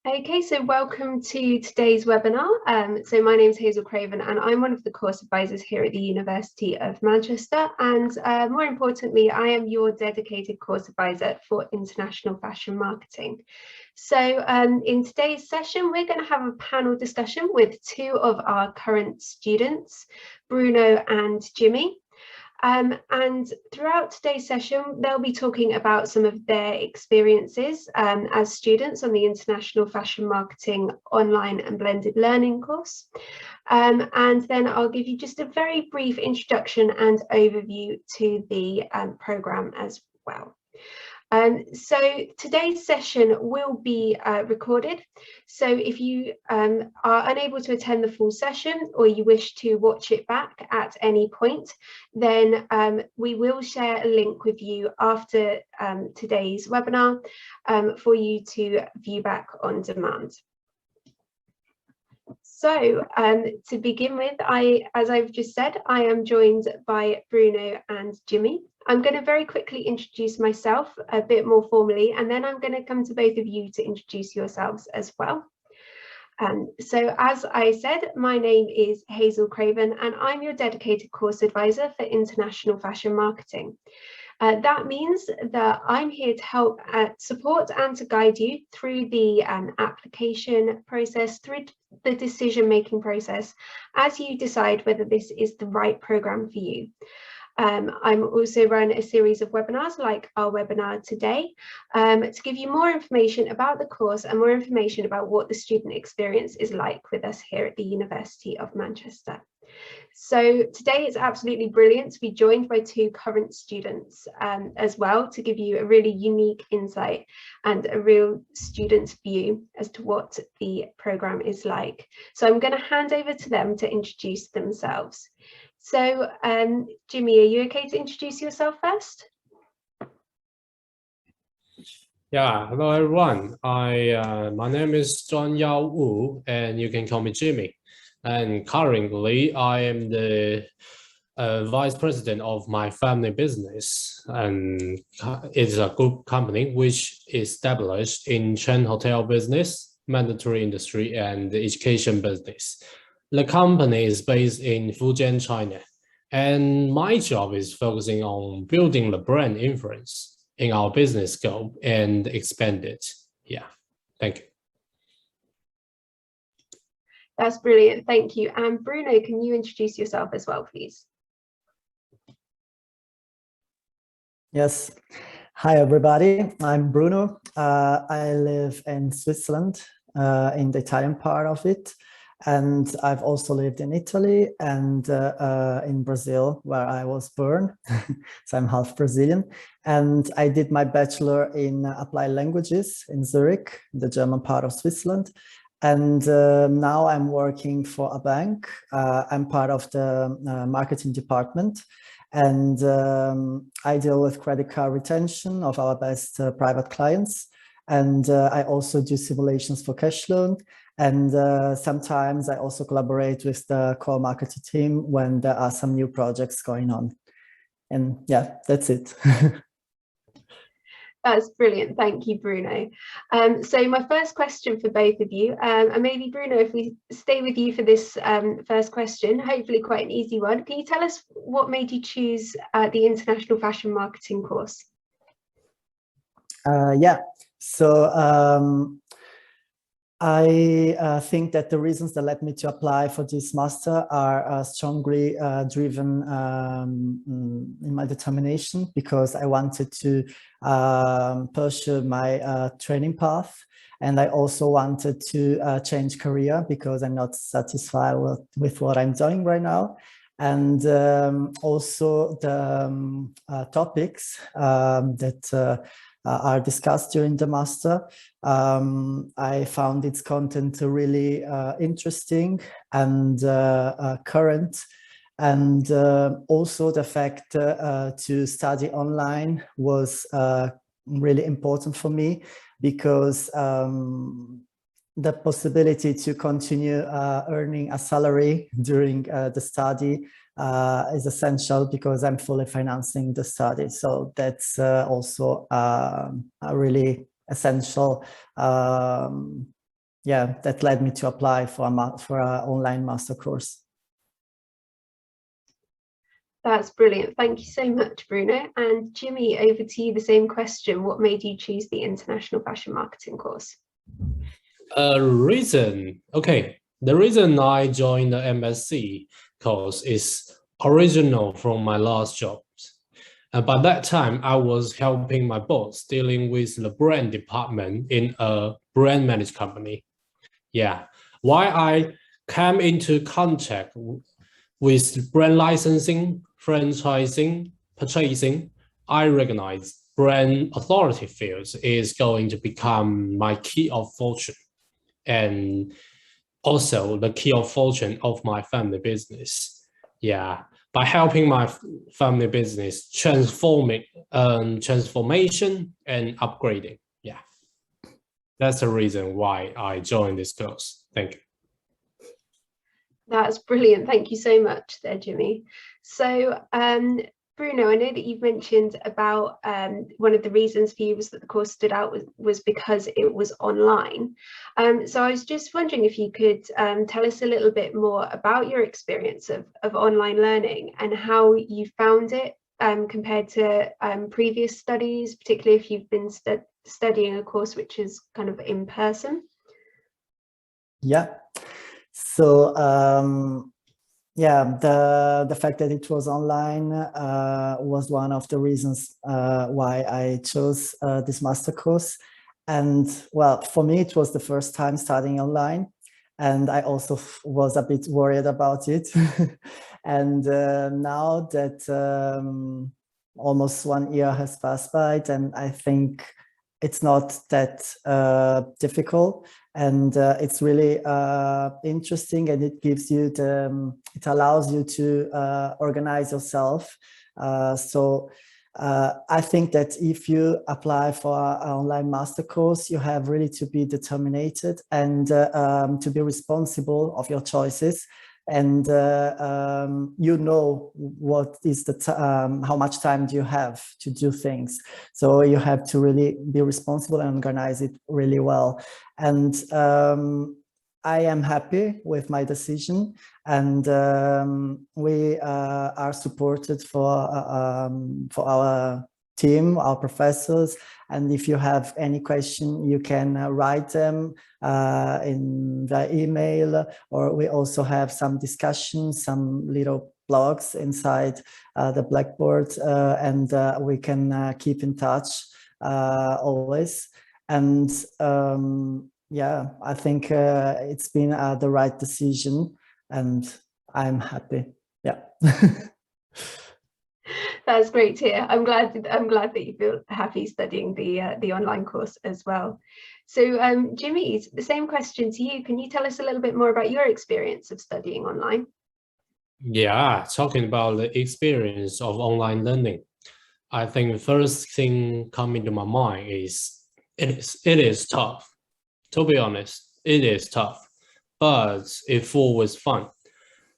Okay, so welcome to today's webinar. So my name is Hazel Craven and I'm one of the course advisors here at the University of Manchester. And more importantly, I am your dedicated course advisor for international fashion marketing. So in today's session, we're going to have a panel discussion with two of our current students, Bruno and Jimmy. And throughout today's session, they'll be talking about some of their experiences as students on the International Fashion Marketing Online and Blended Learning course. And then I'll give you just a very brief introduction and overview to the programme as well. So today's session will be recorded. So if you are unable to attend the full session or you wish to watch it back at any point, then we will share a link with you after today's webinar for you to view back on demand. So to begin with, as I've just said, I am joined by Bruno and Jimmy. I'm going to very quickly introduce myself a bit more formally, and then I'm going to come to both of you to introduce yourselves as well. So as I said, my name is Hazel Craven, and I'm your dedicated course advisor for international fashion marketing. That means that I'm here to help support and to guide you through the application process, through the decision-making process, as you decide whether this is the right program for you. I'm also run a series of webinars like our webinar today to give you more information about the course and more information about what the student experience is like with us here at the University of Manchester. So today it's absolutely brilliant to be joined by two current students as well to give you a really unique insight and a real student view as to what the programme is like. So I'm going to hand over to them to introduce themselves. So Jimmy, are you okay to introduce yourself first? Yeah, hello everyone. My name is Zhuan Yao Wu, and you can call me Jimmy. And currently, I am the vice president of my family business, and it's a group company which is established in chain hotel business, mandatory industry, and education business. The company is based in Fujian, China, and my job is focusing on building the brand influence in our business scope and expand it. Yeah, thank you. That's brilliant, thank you. And Bruno, can you introduce yourself as well, please? Yes. Hi, everybody. I'm Bruno. I live in Switzerland, in the Italian part of it. And I've also lived in Italy and in Brazil, where I was born. So I'm half Brazilian. And I did my bachelor in applied languages in Zurich, the German part of Switzerland. And now I'm working for a bank. I'm part of the marketing department. And I deal with credit card retention of our best private clients. And I also do simulations for cash loan. And sometimes I also collaborate with the core marketing team when there are some new projects going on. And yeah, that's it. That's brilliant. Thank you, Bruno. So my first question for both of you, and maybe Bruno, if we stay with you for this first question, hopefully quite an easy one. Can you tell us what made you choose the International Fashion Marketing course? Yeah, so I think that the reasons that led me to apply for this master are strongly driven in my determination, because I wanted to pursue my training path, and I also wanted to change career because I'm not satisfied with what I'm doing right now. And also the topics that are discussed during the master. I found its content really interesting and current, and also the fact to study online was really important for me, because the possibility to continue earning a salary during the study is essential, because I'm fully financing the study. So that's also a really essential yeah, that led me to apply for a online master course. That's brilliant. Thank you so much, Bruno. And Jimmy, over to you, the same question. What made you choose the International Fashion Marketing course? The reason I joined the MSc course is original from my last job. And by that time, I was helping my boss dealing with the brand department in a brand managed company. Yeah, why I came into contact with brand licensing, franchising, purchasing, I recognize brand authority fields is going to become my key of fortune, and also the key of fortune of my family business. Yeah, by helping my family business transformation and upgrading. Yeah, that's the reason why I joined this course. Thank you. That's brilliant. Thank you so much there, Jimmy. So Bruno, I know that you've mentioned about one of the reasons for you was that the course stood out was because it was online. So I was just wondering if you could tell us a little bit more about your experience of online learning and how you found it compared to previous studies, particularly if you've been studying a course which is kind of in person. Yeah. So yeah, the fact that it was online was one of the reasons why I chose this master course. And well, for me, it was the first time studying online, and I also was a bit worried about it. And now that almost 1 year has passed by, then I think it's not that difficult, and it's really interesting, and it gives you it allows you to organize yourself. So I think that if you apply for an online master course, you have really to be determined and to be responsible of your choices. And you know what is how much time do you have to do things. So you have to really be responsible and organize it really well. And I am happy with my decision, and we are supported for our team, our professors. And if you have any question, you can write them in the email, or we also have some discussions, some little blogs inside the Blackboard, and we can keep in touch always. And yeah, I think it's been the right decision, and I'm happy. Yeah. That's great to hear. I'm glad that you feel happy studying the online course as well. So Jimmy, the same question to you. Can you tell us a little bit more about your experience of studying online? Yeah, talking about the experience of online learning, I think the first thing coming to my mind is it is tough. To be honest, it is tough, but it's full with fun.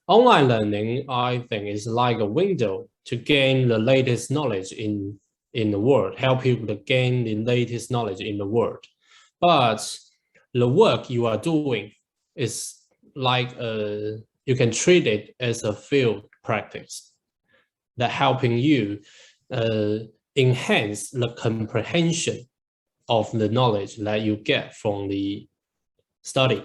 Online learning, I think, is like a window to gain the latest knowledge in the world, help people to gain the latest knowledge in the world. But the work you are doing is like you can treat it as a field practice that helping you enhance the comprehension of the knowledge that you get from the study,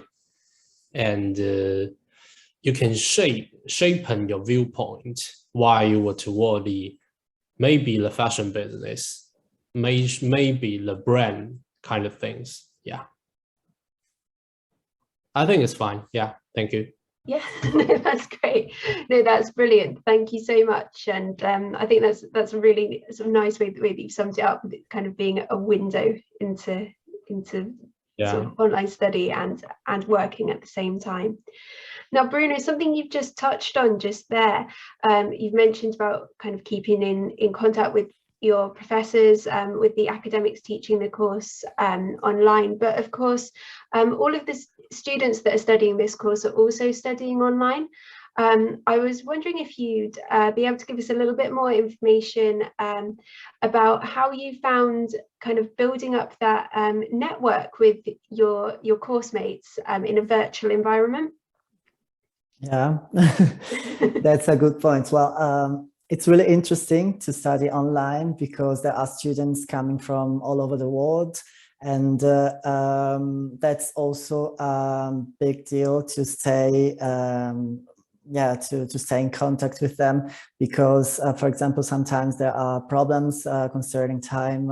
and you can shapen your viewpoint while you were toward maybe the fashion business, maybe the brand kind of things. Yeah, I think it's fine. Yeah, thank you. Yeah, no, that's great. No, that's brilliant. Thank you so much. And I think that's a really sort of nice way that you've summed it up, kind of being a window into Yeah. sort of online study and working at the same time. Now, Bruno, something you've just touched on just there, you've mentioned about kind of keeping in contact with your professors, with the academics teaching the course online. But of course, all of the students that are studying this course are also studying online. I was wondering if you'd be able to give us a little bit more information about how you found kind of building up that network with your course mates in a virtual environment. Yeah, that's a good point. Well, it's really interesting to study online because there are students coming from all over the world. And that's also a big deal to stay, to stay in contact with them because, for example, sometimes there are problems concerning time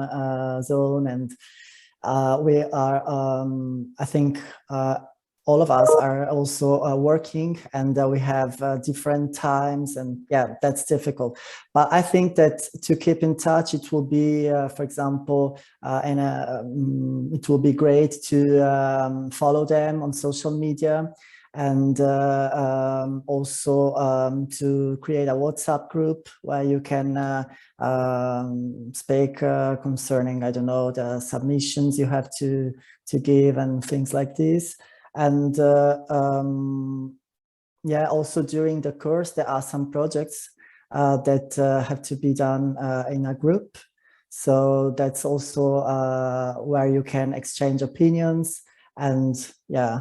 zone, and we are, I think, all of us are also working, and we have different times, and yeah, that's difficult. But I think that to keep in touch, it will be, for example, it will be great to follow them on social media, and also to create a WhatsApp group where you can speak concerning, I don't know, the submissions you have to give and things like this. And yeah, also during the course, there are some projects that have to be done in a group. So that's also where you can exchange opinions. And yeah,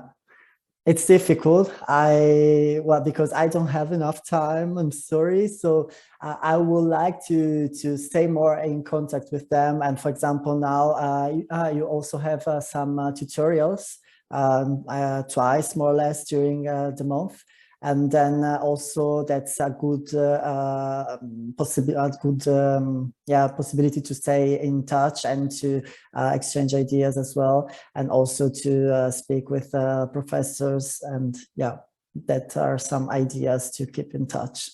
it's difficult. Because I don't have enough time, I'm sorry. So I would like to stay more in contact with them. And for example, now you also have some tutorials twice more or less during the month, and then also that's a good possibility to stay in touch and to exchange ideas as well, and also to speak with professors, and yeah, that are some ideas to keep in touch.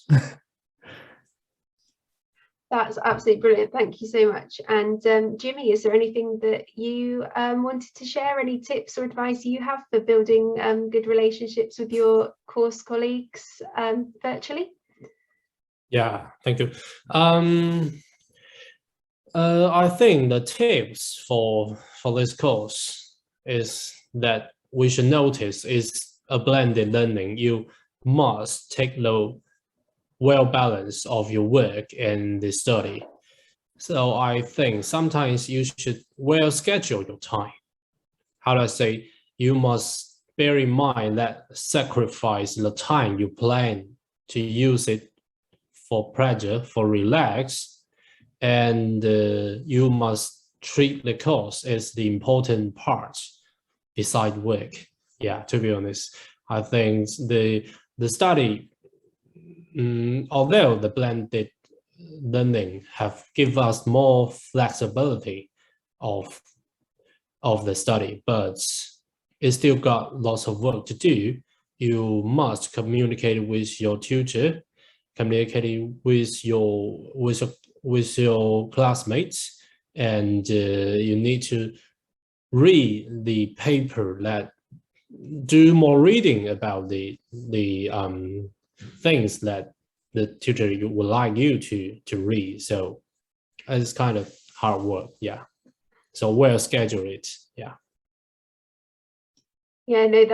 That's absolutely brilliant. Thank you so much. And Jimmy, is there anything that you wanted to share? Any tips or advice you have for building good relationships with your course colleagues virtually? Yeah, thank you. I think the tips for this course is that we should notice is a blended learning. You must take the well balance of your work and the study. So I think sometimes you should well schedule your time. How do I say? You must bear in mind that sacrifice the time you plan to use it for pleasure, for relax, and you must treat the course as the important part beside work. Yeah, to be honest, I think the study, although the blended learning have give us more flexibility of the study, but it still got lots of work to do. You must communicate with your tutor, communicate with your classmates, and you need to read the paper, that do more reading about the things that the tutor would like you to read. So it's kind of hard work. Yeah, so well schedule it. Yeah. Yeah, no,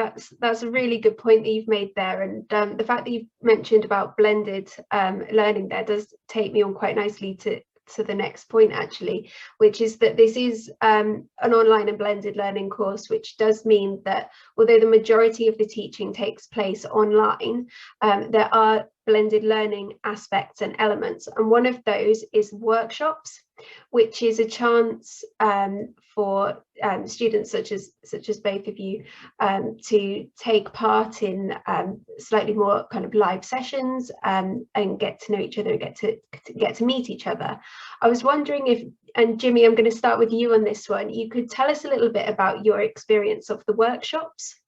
that's a really good point that you've made there, and the fact that you've mentioned about blended learning there does take me on quite nicely to the next point, actually, which is that this is an online and blended learning course, which does mean that although the majority of the teaching takes place online, there are blended learning aspects and elements, and one of those is workshops, which is a chance for students such as both of you to take part in slightly more kind of live sessions and get to know each other and get to meet each other. I was wondering if, and Jimmy, I'm going to start with you on this one, you could tell us a little bit about your experience of the workshops.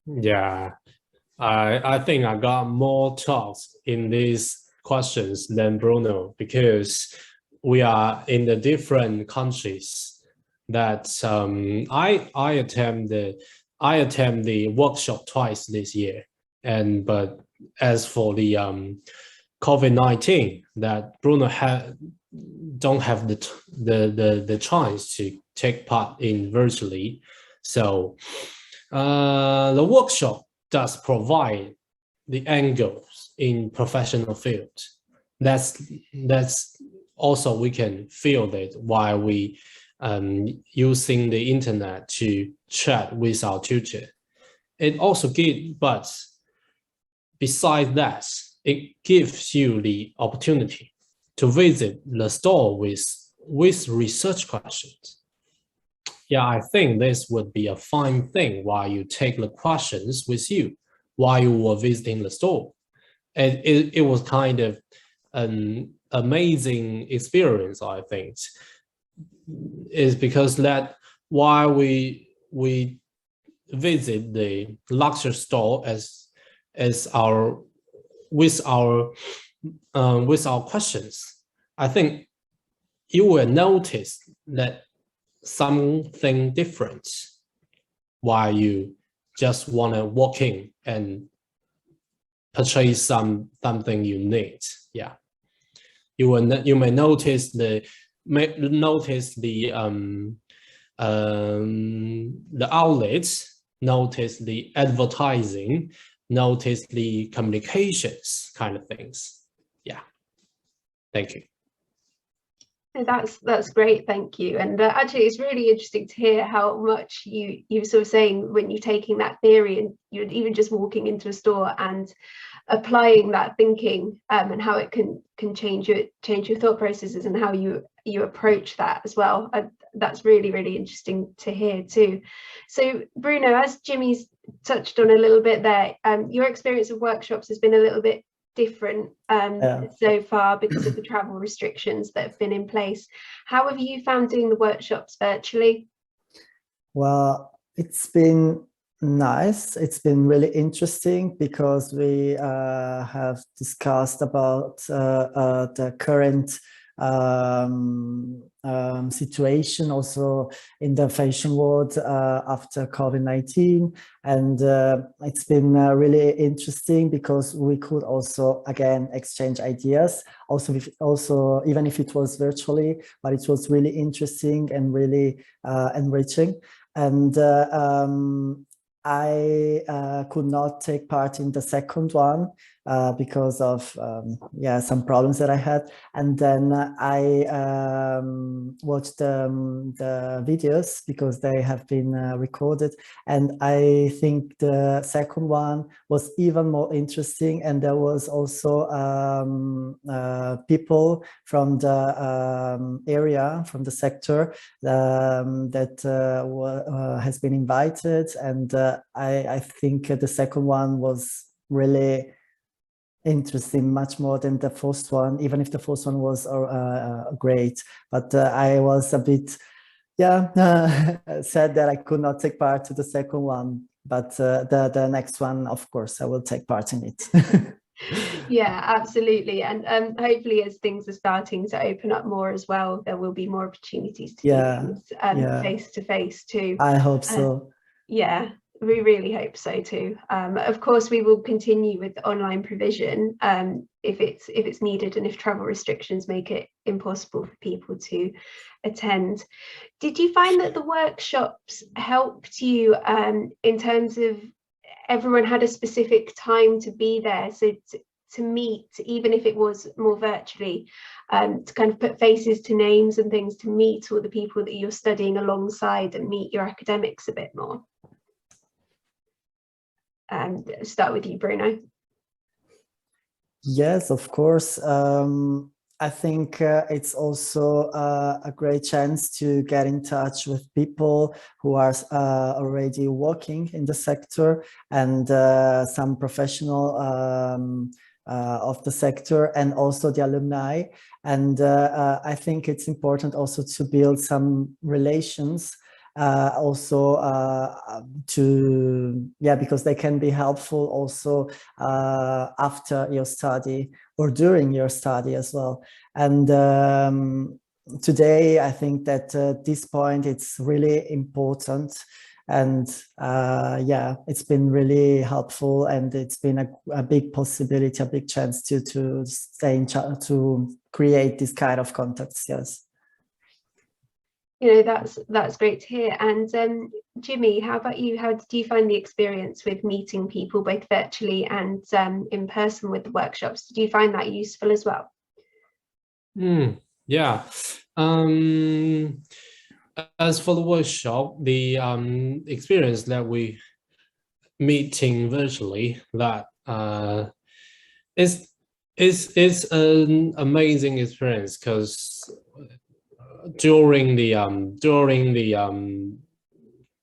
Yeah, I think I got more talks in these questions than Bruno, because we are in the different countries. That I attempt the workshop twice this year, but as for the COVID-19, that Bruno don't have the chance to take part in virtually. So the workshop does provide the angles in professional field. That's also we can feel that while we using the internet to chat with our tutor. It also gives, but besides that, it gives you the opportunity to visit the store with research questions. Yeah, I think this would be a fine thing while you take the questions with you while you were visiting the store. And it was kind of an amazing experience, I think, is because that while we visit the luxury store as our with our questions, I think you will notice that something different while you just want to walk in and purchase something you need. Yeah, you may notice the outlets, notice the advertising, notice the communications kind of things. Yeah, thank you. That's great, thank you. And actually, it's really interesting to hear how much you were sort of saying when you're taking that theory and you're even just walking into a store and applying that thinking, and how it can change your thought processes and how you approach that as well. That's really interesting to hear too. So Bruno, as Jimmy's touched on a little bit there, your experience of workshops has been a little bit different so far because of the travel restrictions that have been in place. How have you found doing the workshops virtually? Well, it's been nice. It's been really interesting because we have discussed about the current situation also in the fashion world after COVID-19, and it's been really interesting because we could also again exchange ideas also even if it was virtually, but it was really interesting and really enriching. And I could not take part in the second one because of some problems that I had. And then I watched the videos because they have been recorded. And I think the second one was even more interesting. And there was also people from the area, from the sector that has been invited. And I think the second one was really interesting, much more than the first one, even if the first one was great. But I was a bit, sad that I could not take part to the second one. But the next one, of course, I will take part in it. Yeah, absolutely. And hopefully as things are starting to open up more as well, there will be more opportunities to do things face to face too. I hope so. Yeah, we really hope so too. Of course, we will continue with online provision if it's needed and if travel restrictions make it impossible for people to attend. Did you find that the workshops helped you in terms of everyone had a specific time to be there, so to meet, even if it was more virtually, to kind of put faces to names and things, to meet all the people that you're studying alongside and meet your academics a bit more? And start with you, Bruno. Yes, of course. I think it's also a great chance to get in touch with people who are already working in the sector and some professional of the sector, and also the alumni. And I think it's important also to build some relations because they can be helpful also after your study or during your study as well. And today I think that at this point it's really important, and it's been really helpful, and it's been a big possibility, a big chance to stay in to create this kind of contacts. Yes. That's great to hear. And Jimmy, how about you? How did you find the experience with meeting people both virtually and in person with the workshops? Did you find that useful as well? Yeah. As for the workshop, the experience that we meeting virtually, that is an amazing experience, because during the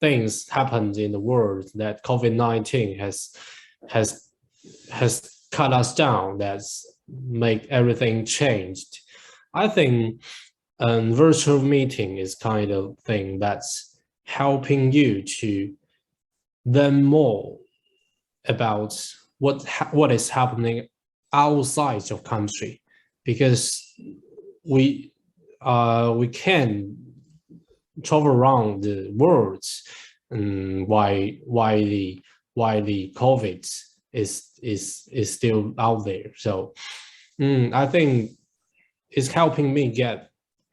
things happened in the world, that COVID-19 has cut us down, that's make everything changed. I think virtual meeting is kind of thing that's helping you to learn more about what is happening outside of country, because we can travel around the world, and why the COVID is still out there. So I think it's helping me get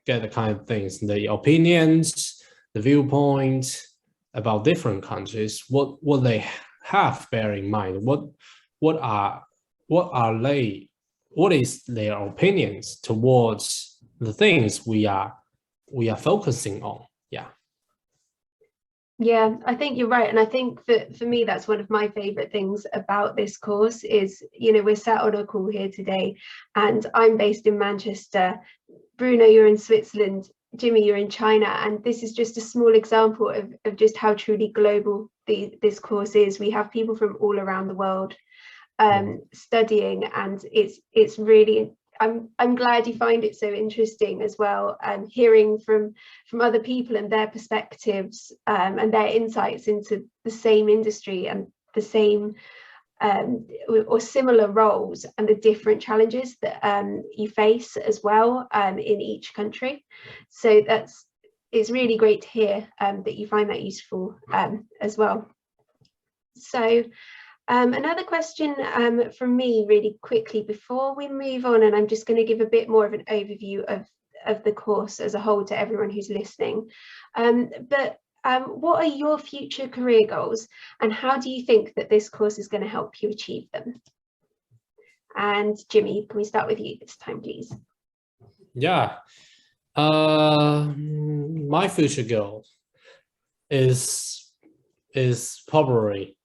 the kind of things, the opinions, the viewpoints about different countries, what they have bear in mind, what is their opinions towards the things we are focusing on. Yeah, I think you're right. And I think that for me, that's one of my favorite things about this course is, we're sat on a call here today and I'm based in Manchester. Bruno, you're in Switzerland. Jimmy, you're in China. And this is just a small example of just how truly global this course is. We have people from all around the world studying, and it's really, I'm glad you find it so interesting as well, hearing from other people and their perspectives and their insights into the same industry and the same or similar roles and the different challenges that you face as well in each country. So it's really great to hear that you find that useful as well. So another question from me really quickly before we move on, and I'm just going to give a bit more of an overview of the course as a whole to everyone who's listening. But what are your future career goals, and how do you think that this course is going to help you achieve them? And Jimmy, can we start with you this time, please? Yeah. My future goal is probably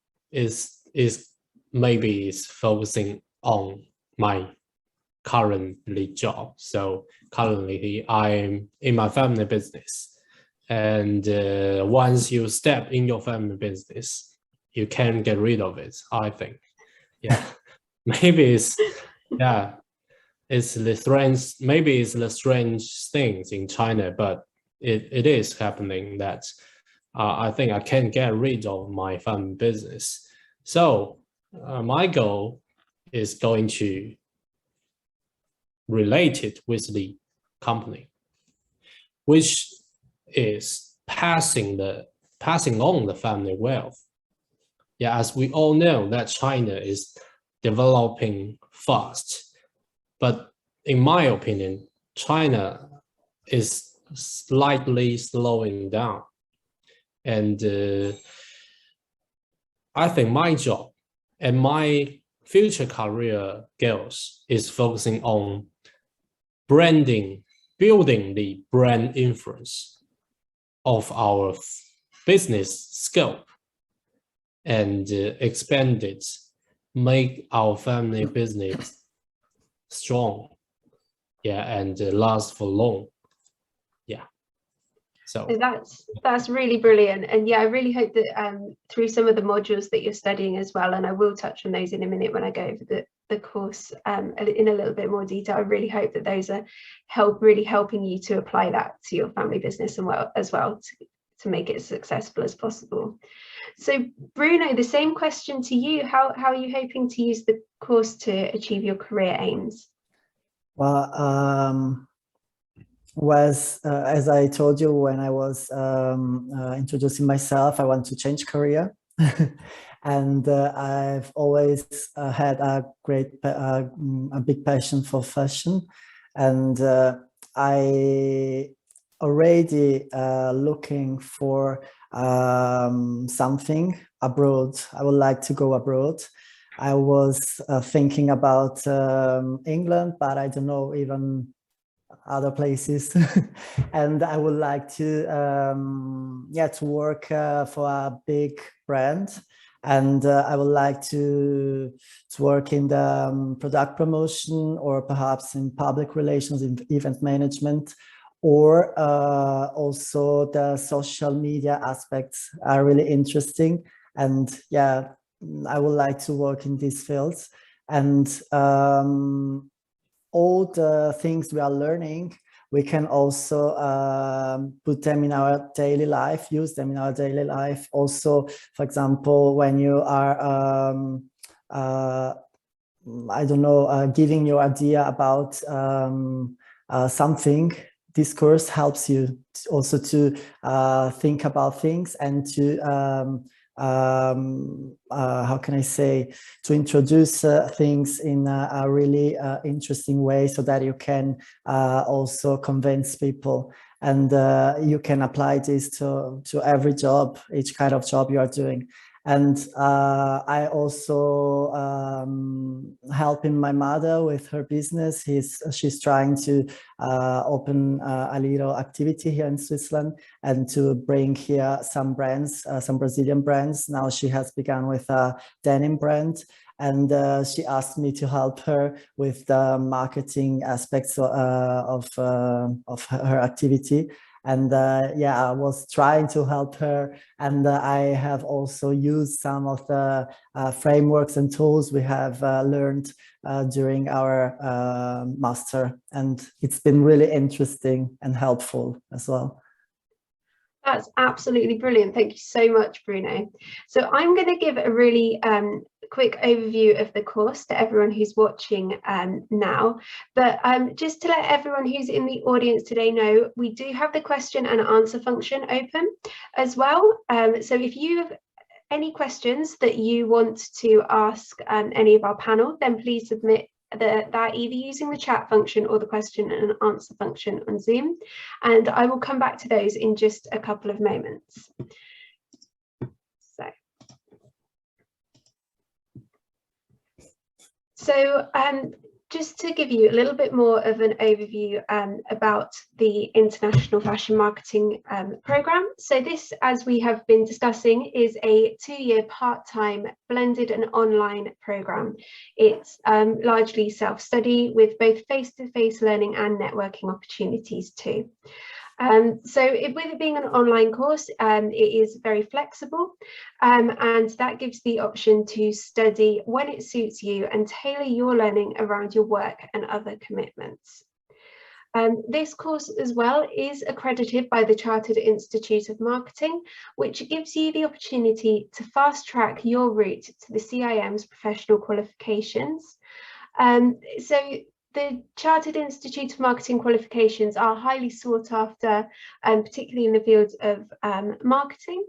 maybe focusing on my currently job. So currently I'm in my family business, and once you step in your family business, you can't get rid of it, I think. Yeah. Maybe it's the strange, maybe it's the strange things in China, but it is happening that I think I can't get rid of my family business. So my goal is going to relate it with the company, which is passing on the family wealth. Yeah, as we all know that China is developing fast, but in my opinion, China is slightly slowing down. And I think my job and my future career goals is focusing on branding, building the brand influence of our business scope, and expand it, make our family business strong, and last for long. So that's really brilliant. And I really hope that through some of the modules that you're studying as well, and I will touch on those in a minute when I go over the course in a little bit more detail, I really hope that those are really helping you to apply that to your family business as well to make it as successful as possible. So Bruno, the same question to you. How are you hoping to use the course to achieve your career aims? Well, as I told you when I was introducing myself, I want to change career. And I've always had a big passion for fashion. And I already looking for something abroad. I would like to go abroad. I was thinking about England, but I don't know even other places. And I would like to to work for a big brand. And I would like to work in the product promotion, or perhaps in public relations, in event management, or also the social media aspects are really interesting. And yeah, I would like to work in these fields. And all the things we are learning, we can also put them in our daily life, use them in our daily life. Also, for example, when you are, I don't know, giving your idea about something, this course helps you also to think about things and to how can I say, to introduce things in a really interesting way, so that you can also convince people, and you can apply this to every job, each kind of job you are doing. And I also helping my mother with her business. She's trying to open a little activity here in Switzerland, and to bring here some brands, some Brazilian brands. Now she has begun with a denim brand, and she asked me to help her with the marketing aspects of her activity. And yeah, I was trying to help her, and I have also used some of the frameworks and tools we have learned during our master, and it's been really interesting and helpful as well. That's absolutely brilliant. Thank you so much, Bruno. So I'm going to give a really quick overview of the course to everyone who's watching now. But just to let everyone who's in the audience today know, we do have the question and answer function open as well. So if you have any questions that you want to ask any of our panel, then please submit that either using the chat function or the question and answer function on Zoom, and I will come back to those in just a couple of moments. So just to give you a little bit more of an overview about the International Fashion Marketing Programme. So this, as we have been discussing, is a 2-year part-time blended and online programme. It's largely self-study with both face-to-face learning and networking opportunities too. So with it being an online course, it is very flexible, and that gives the option to study when it suits you and tailor your learning around your work and other commitments. This course as well is accredited by the Chartered Institute of Marketing, which gives you the opportunity to fast track your route to the CIM's professional qualifications. So the Chartered Institute of Marketing qualifications are highly sought after, particularly in the fields of marketing.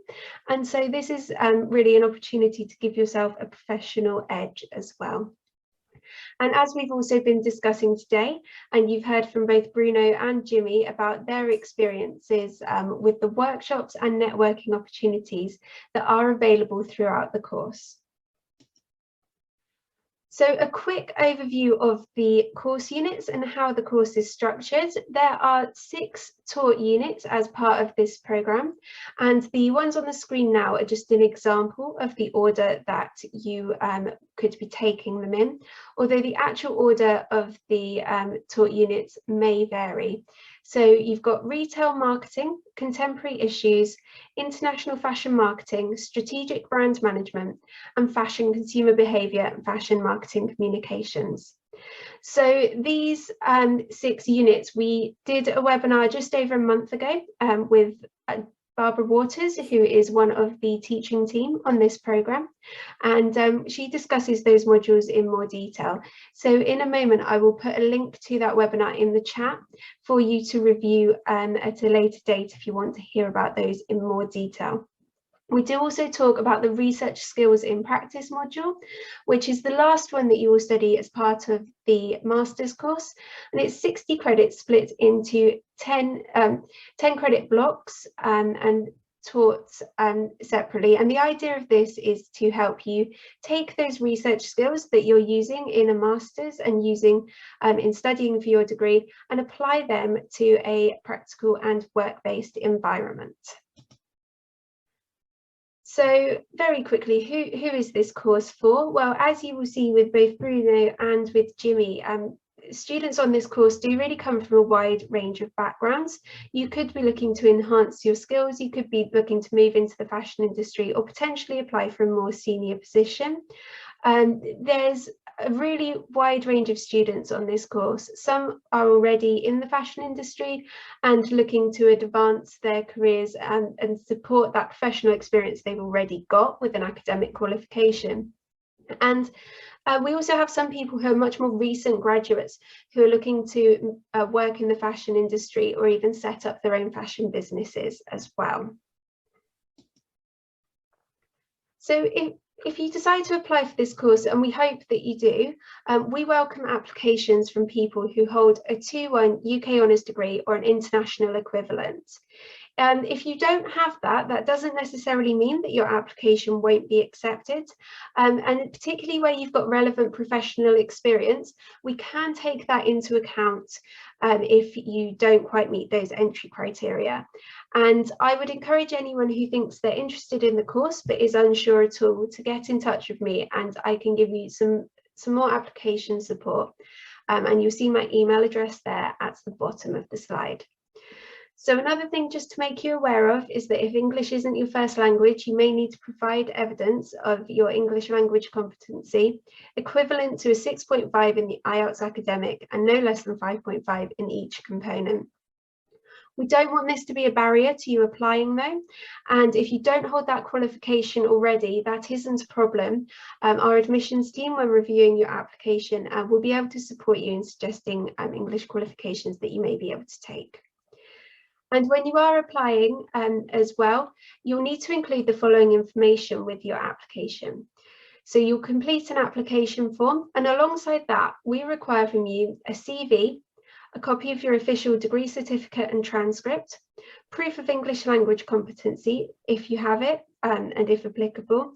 And so this is really an opportunity to give yourself a professional edge as well. And as we've also been discussing today, and you've heard from both Bruno and Jimmy about their experiences with the workshops and networking opportunities that are available throughout the course. So a quick overview of the course units and how the course is structured. There are 6 taught units as part of this programme, and the ones on the screen now are just an example of the order that you could be taking them in, although the actual order of the taught units may vary. So you've got retail marketing, contemporary issues, international fashion marketing, strategic brand management, and fashion consumer behaviour and fashion marketing communications. So these 6 units, we did a webinar just over a month ago with Barbara Waters, who is one of the teaching team on this programme, and she discusses those modules in more detail. So in a moment, I will put a link to that webinar in the chat for you to review at a later date if you want to hear about those in more detail. We do also talk about the research skills in practice module, which is the last one that you will study as part of the master's course. And it's 60 credits split into 10 credit blocks and taught separately. And the idea of this is to help you take those research skills that you're using in a master's and using in studying for your degree and apply them to a practical and work-based environment. So very quickly, who is this course for? Well, as you will see with both Bruno and with Jimmy, students on this course do really come from a wide range of backgrounds. You could be looking to enhance your skills, you could be looking to move into the fashion industry or potentially apply for a more senior position. There's a really wide range of students on this course. Some are already in the fashion industry and looking to advance their careers and support that professional experience they've already got with an academic qualification. And we also have some people who are much more recent graduates who are looking to work in the fashion industry or even set up their own fashion businesses as well. So if you decide to apply for this course, and we hope that you do, we welcome applications from people who hold a 2-1 UK honours degree or an international equivalent. If you don't have that, that doesn't necessarily mean that your application won't be accepted. And particularly where you've got relevant professional experience, we can take that into account if you don't quite meet those entry criteria. And I would encourage anyone who thinks they're interested in the course but is unsure at all to get in touch with me, and I can give you some more application support. And you'll see my email address there at the bottom of the slide. So another thing just to make you aware of is that if English isn't your first language, you may need to provide evidence of your English language competency equivalent to a 6.5 in the IELTS academic and no less than 5.5 in each component. We don't want this to be a barrier to you applying though, and if you don't hold that qualification already, that isn't a problem. Our admissions team, when reviewing your application, will be able to support you in suggesting English qualifications that you may be able to take. And when you are applying as well, you'll need to include the following information with your application. So you'll complete an application form, and alongside that, we require from you a CV, a copy of your official degree certificate and transcript, proof of English language competency, if you have it, and if applicable,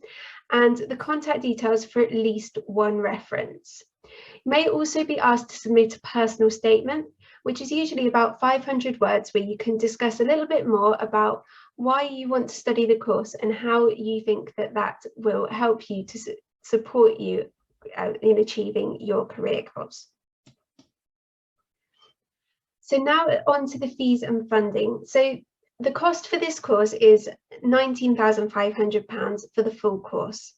and the contact details for at least one reference. You may also be asked to submit a personal statement, which is usually about 500 words, where you can discuss a little bit more about why you want to study the course and how you think that that will help you to support you in achieving your career goals. So now on to the fees and funding. So the cost for this course is £19,500 for the full course.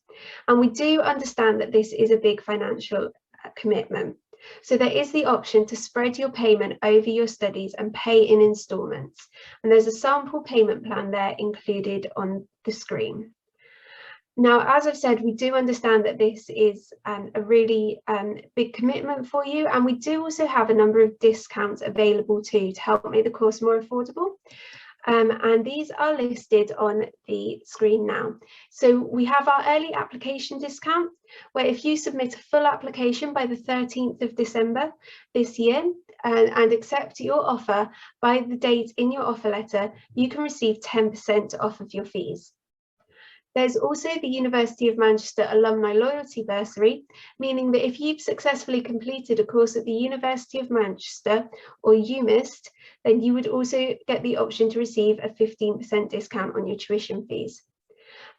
And we do understand that this is a big financial commitment. So there is the option to spread your payment over your studies and pay in instalments. And there's a sample payment plan there included on the screen. Now, as I've said, we do understand that this is a really big commitment for you, and we do also have a number of discounts available too to help make the course more affordable. And these are listed on the screen now. So we have our early application discount, where if you submit a full application by the 13th of December this year and accept your offer by the date in your offer letter, you can receive 10% off of your fees. There's also the University of Manchester Alumni Loyalty Bursary, meaning that if you've successfully completed a course at the University of Manchester or UMIST, then you would also get the option to receive a 15% discount on your tuition fees.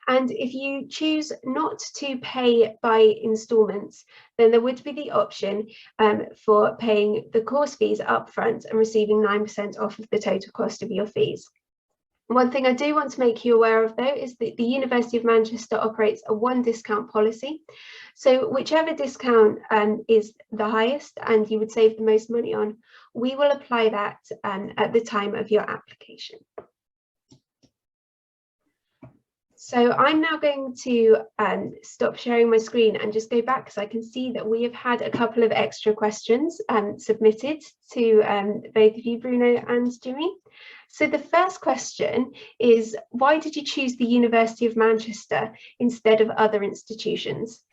And if you choose not to pay by instalments, then there would be the option for paying the course fees upfront and receiving 9% off of the total cost of your fees. One thing I do want to make you aware of though is that the University of Manchester operates a one discount policy. So whichever discount is the highest and you would save the most money on, we will apply that at the time of your application. So I'm now going to stop sharing my screen and just go back, because I can see that we have had a couple of extra questions submitted to both of you, Bruno and Jimmy. So the first question is, why did you choose the University of Manchester instead of other institutions?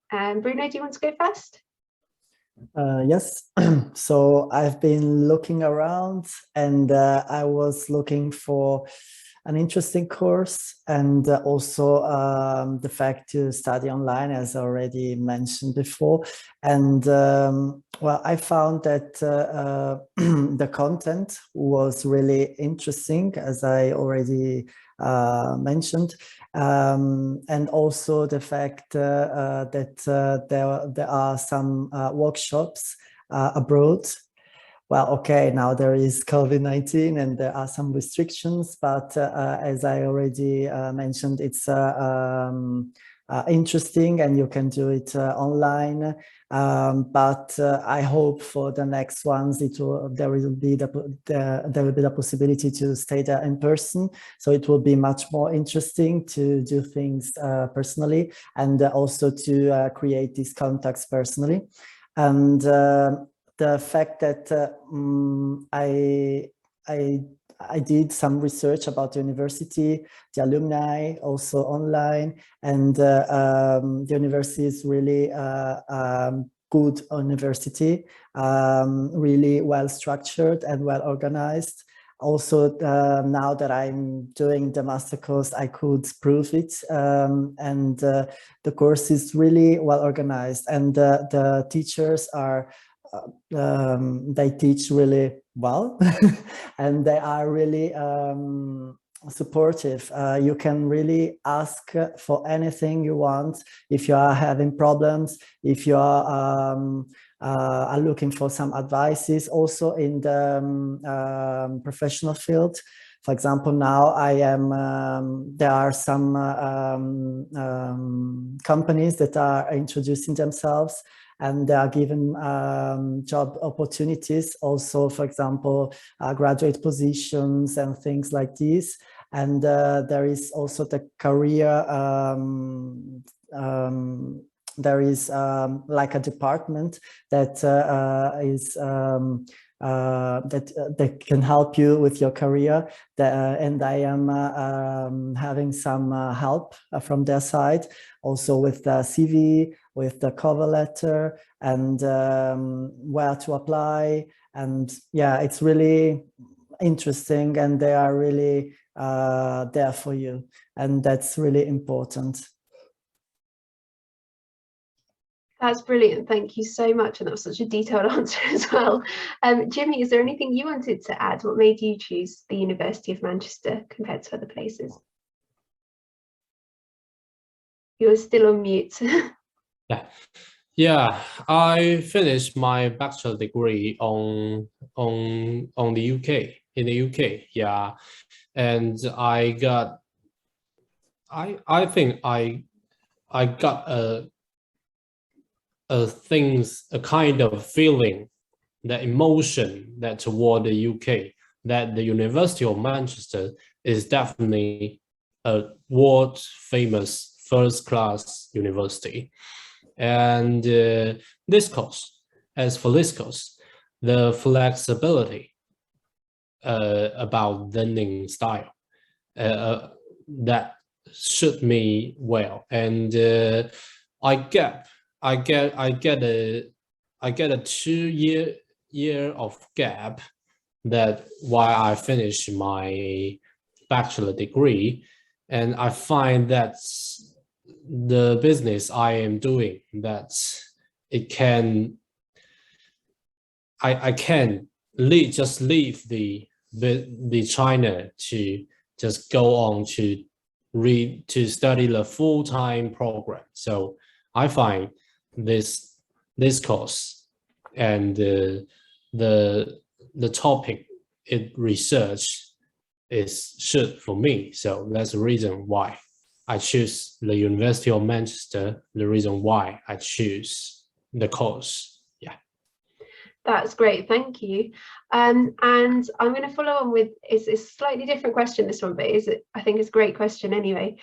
Bruno, do you want to go first? Yes, so I've been looking around, and I was looking for an interesting course, and also the fact to study online, as already mentioned before. And well, I found that the content was really interesting, as I already mentioned, and also the fact that there are some workshops abroad. Well, okay, now there is COVID-19 and there are some restrictions, but as I already mentioned, it's interesting, and you can do it online. But I hope for the next ones there will be the possibility to stay there in person. So it will be much more interesting to do things personally, and also to create these contacts personally. And the fact that I did some research about the university, the alumni, also online, and the university is really good university, really well structured and well organized. Also, now that I'm doing the master course, I could prove it, and the course is really well organized, and the teachers are they teach really well, and they are really supportive. You can really ask for anything you want. If you are having problems, if you are looking for some advices, also in the professional field. For example, now I am, there are some companies that are introducing themselves, and they are given job opportunities also, for example, graduate positions and things like this. And there is also the career, there is like a department that is that can help you with your career, and I am having some help from their side, also with the CV, with the cover letter, and where to apply. And yeah, it's really interesting, and they are really there for you, and that's really important. That's brilliant. Thank you so much. And that was such a detailed answer as well. Jimmy, is there anything you wanted to add? What made you choose the University of Manchester compared to other places? You're still on mute. Yeah, I finished my bachelor degree on the UK, in the UK. Yeah, and I think I got a kind of feeling, the emotion that toward the UK, that the University of Manchester is definitely a world famous first class university. And this course, as for this course, the flexibility about learning style that suit me well, and I get a 2 year of gap that while I finish my bachelor degree, and I find that the business I am doing, that it can, I can just leave the China to just go on to study the full-time program. So I find this course and the topic it research is should for me. So that's the reason why I choose the University of Manchester, the reason why I choose the course. Yeah. That's great, thank you. And I'm going to follow on with it's a slightly different question, this one, but I think it's a great question anyway.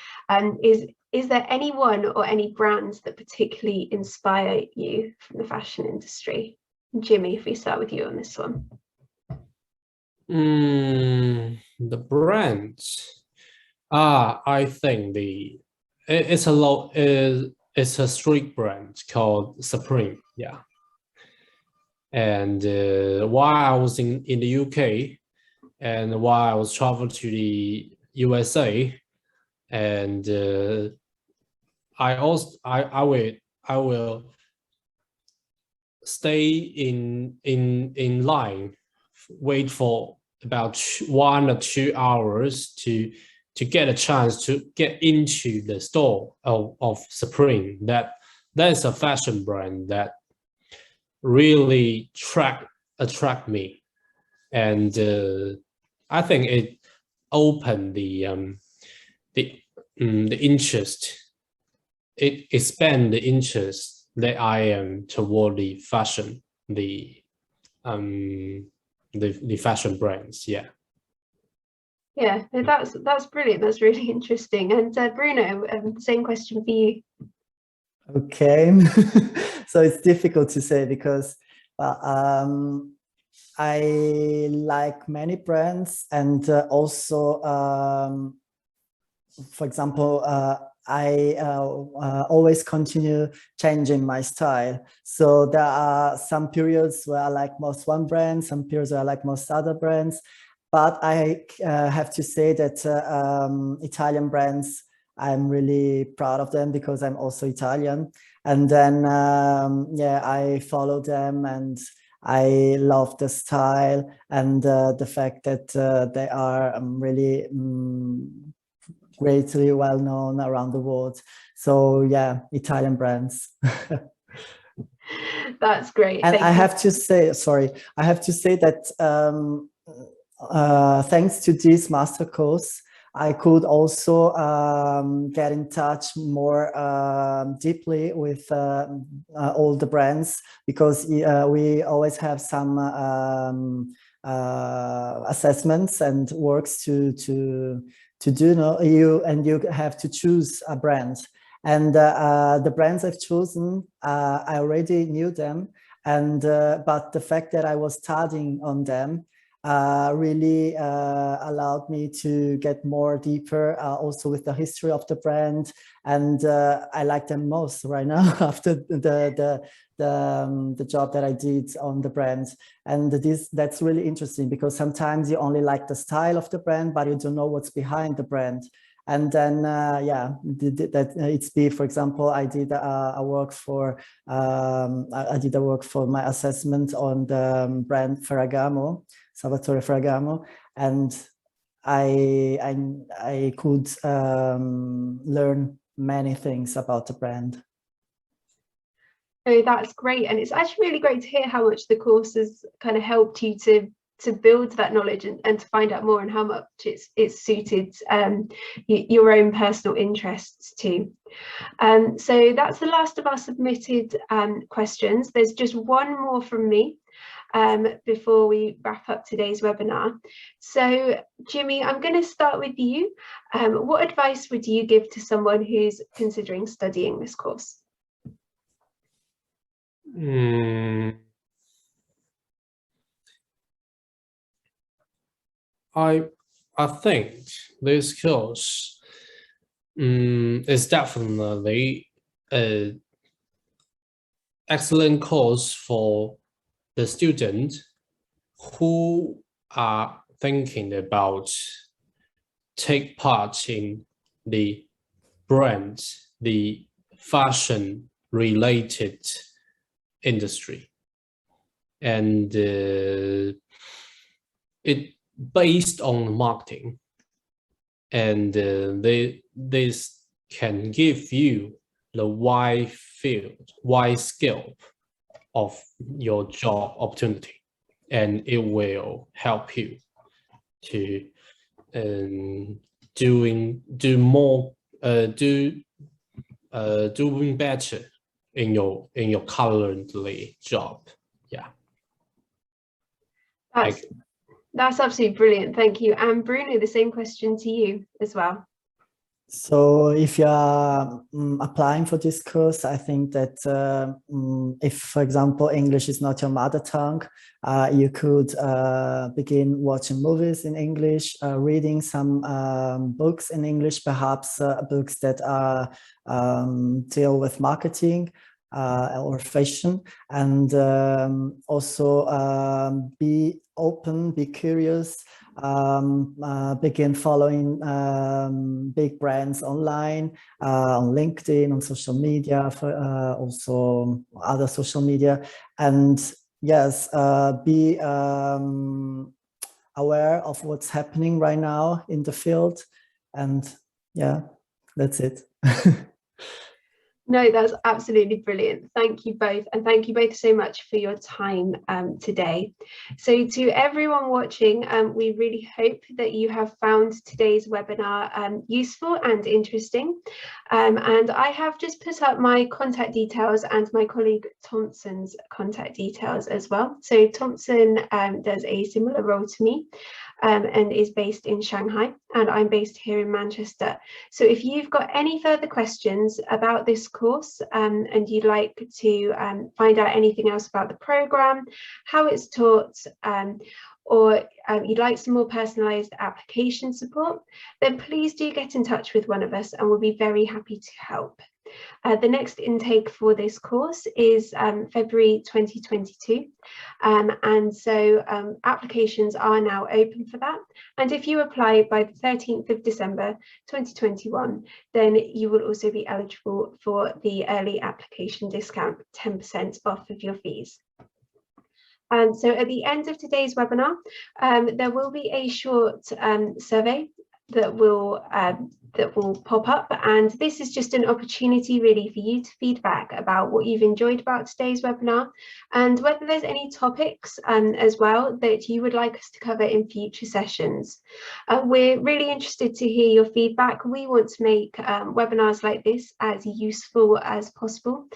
Is there anyone or any brands that particularly inspire you from the fashion industry? Jimmy, if we start with you on this one. The brands. I think it's a street brand called Supreme. Yeah. And while I was in the UK, and while I was traveling to the USA, and I will stay in line, wait for about 1 or 2 hours to get a chance to get into the store of Supreme. That is a fashion brand that really attract me, and I think it opened the interest. It expand the interest that I am toward the fashion, the fashion brands. Yeah. Yeah, that's brilliant. That's really interesting. And Bruno, same question for you. Okay, so it's difficult to say because I like many brands, and also, for example, I always continue changing my style. So there are some periods where I like most one brand, some periods where I like most other brands. But I have to say that Italian brands, I'm really proud of them because I'm also Italian. And then, yeah, I follow them and I love the style and the fact that they are really greatly well known around the world. So yeah, Italian brands. That's great. And I have to say that thanks to this master course, I could also get in touch more deeply with all the brands, because we always have some assessments and works to do. You have to choose a brand, and the brands I've chosen, I already knew them, and but the fact that I was studying on them really allowed me to get more deeper also with the history of the brand, and I like them most right now after the job that I did on the brand. And that's really interesting, because sometimes you only like the style of the brand, but you don't know what's behind the brand. And then, yeah, for example, I did a work for my assessment on the brand Ferragamo, Salvatore Ferragamo, and I could learn many things about the brand. Oh, that's great. And it's actually really great to hear how much the course has kind of helped you to build that knowledge and to find out more, and how much it's suited your own personal interests too. So that's the last of our submitted questions. There's just one more from me before we wrap up today's webinar. So Jimmy, I'm going to start with you. What advice would you give to someone who's considering studying this course? I think this course is definitely an excellent course for the student who are thinking about take part in the brand, the fashion related industry, and it based on marketing, and this can give you the wide scope of your job opportunity, and it will help you to doing better in your currently job. Yeah. That's absolutely brilliant. Thank you. And Bruno, the same question to you as well. So if you are applying for this course, I think that if, for example, English is not your mother tongue, you could begin watching movies in English, reading some books in English, perhaps books that deal with marketing or fashion, and also be open, be curious, begin following big brands online, on LinkedIn, on social media, also other social media. And yes, be aware of what's happening right now in the field. And yeah, that's it. No, that's absolutely brilliant. Thank you both. And thank you both so much for your time today. So to everyone watching, we really hope that you have found today's webinar useful and interesting. And I have just put up my contact details and my colleague Thompson's contact details as well. So Thompson does a similar role to me. And is based in Shanghai, and I'm based here in Manchester. So if you've got any further questions about this course and you'd like to find out anything else about the program, how it's taught, or you'd like some more personalized application support, then please do get in touch with one of us and we'll be very happy to help. The next intake for this course is February 2022, and so applications are now open for that. And if you apply by the 13th of December 2021, then you will also be eligible for the early application discount, 10% off of your fees. And so at the end of today's webinar, there will be a short survey that will pop up, and this is just an opportunity really for you to feedback about what you've enjoyed about today's webinar and whether there's any topics as well that you would like us to cover in future sessions. We're really interested to hear your feedback. We want to make webinars like this as useful as possible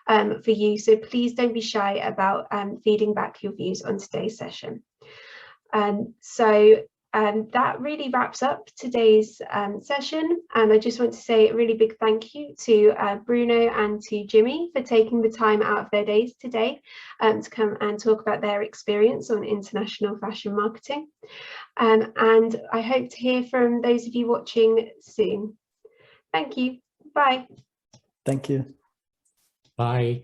for you, so please don't be shy about feeding back your views on today's session. That really wraps up today's session, and I just want to say a really big thank you to Bruno and to Jimmy for taking the time out of their days today to come and talk about their experience on international fashion marketing. And I hope to hear from those of you watching soon. Thank you. Bye. Thank you. Bye.